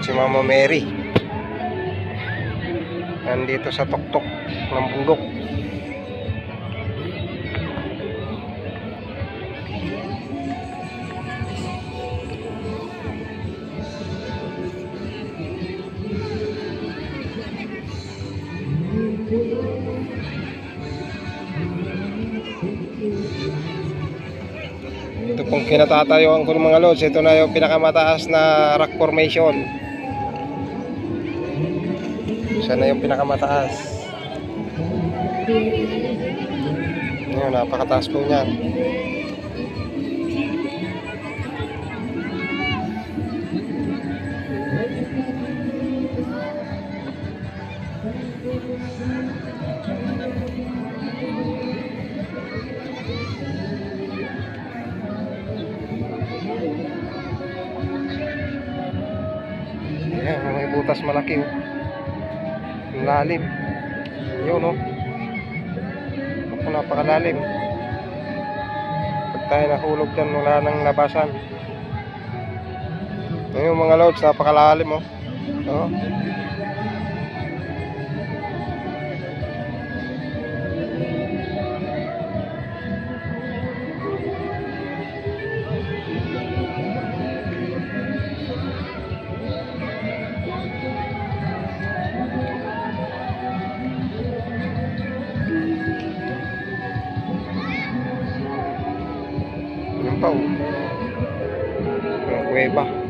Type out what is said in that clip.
si Mama Mary. Nandito sa tuktok ng bundok. Ito pong kinatatayuan ko ng mga lods. Ito na yung pinakamataas na rock formation. Siya na yung pinakamataas. Ngayon, napakataas po niyan. Ayan, may butas malaki, oh. Lalim. Yun, oh. Ako, napakalalim. Pag tayo nahulog dyan, wala nang labasan. Ayun mga lods, napakalalim, oh. Oh. Yan pa, oh. Ang kuweba.